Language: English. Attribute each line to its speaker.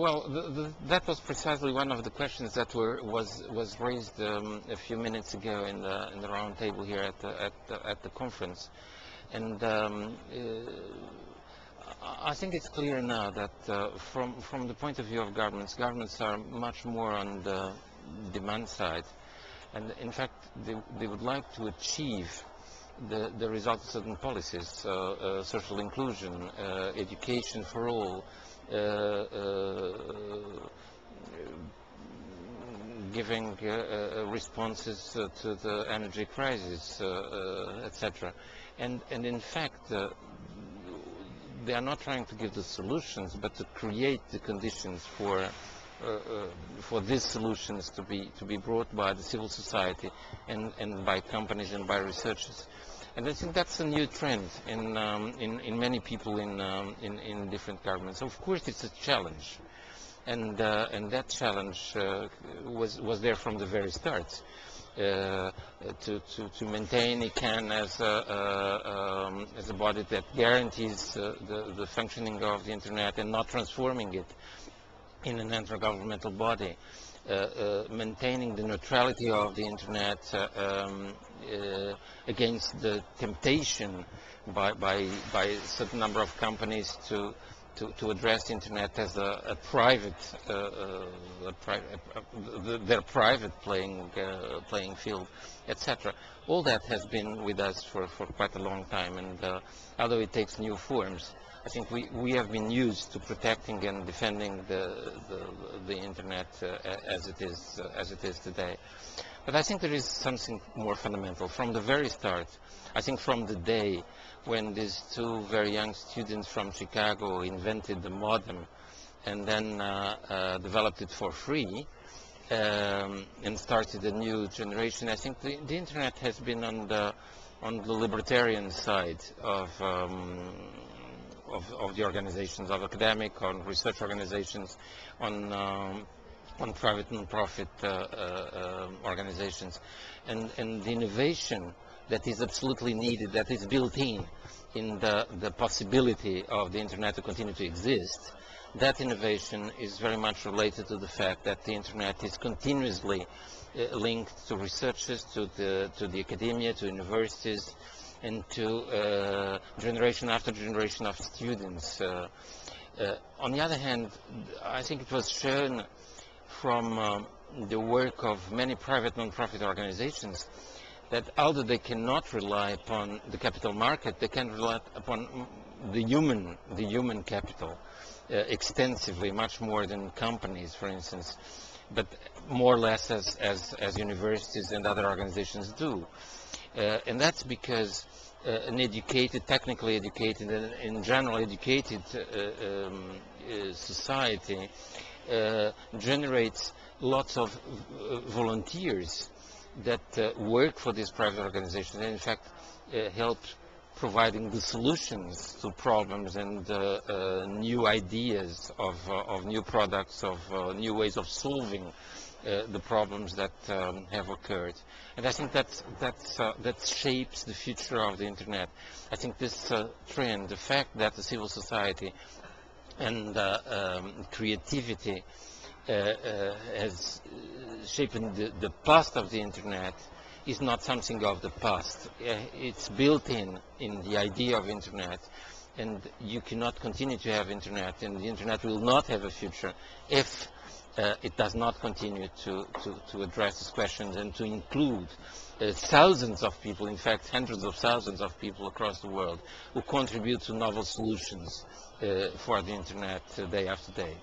Speaker 1: Well, that was precisely one of the questions that was raised a few minutes ago in the round table here at the conference, and I think it's clear now that from the point of view of governments are much more on the demand side, and in fact they would like to achieve the results of certain policies, social inclusion, education for all, giving responses to the energy crisis, etc. And in fact, they are not trying to give the solutions, but to create the conditions for these solutions to be brought by the civil society and by companies and by researchers. And I think that's a new trend in many people in different governments. Of course, it's a challenge, and that challenge was there from the very start. To maintain ICANN as a body that guarantees the functioning of the internet and not transforming it in an intergovernmental body, maintaining the neutrality of the internet against the temptation by a certain number of companies to address the internet as a private, their private playing field, etc. All that has been with us for quite a long time, and although it takes new forms, I think we have been used to protecting and defending the internet as it is today. But I think there is something more fundamental. From the very start, I think from the day when these two very young students from Chicago invented the modem and then developed it for free and started a new generation, I think the internet has been on the libertarian side of the organizations, of academic, on research organizations, on private non-profit organizations, and the innovation that is absolutely needed, that is built in the possibility of the internet to continue to exist. That innovation is very much related to the fact that the internet is continuously linked to researchers, to the academia, to universities, and to generation after generation of students. On the other hand, I think it was shown from the work of many private non-profit organizations that although they cannot rely upon the capital market, they can rely upon the human capital extensively, much more than companies, for instance, but more or less as universities and other organizations do. And that's because an educated, technically educated, and in general educated society generates lots of volunteers that work for these private organizations and in fact help providing the solutions to problems and new ideas of new products, of new ways of solving the problems that have occurred. And I think that shapes the future of the internet. I think this trend, the fact that the civil society and creativity has shaped the past of the internet, is not something of the past. It's built in the idea of internet, and you cannot continue to have internet, and the internet will not have a future if it does not continue to address these questions and to include thousands of people, in fact hundreds of thousands of people across the world, who contribute to novel solutions for the internet day after day.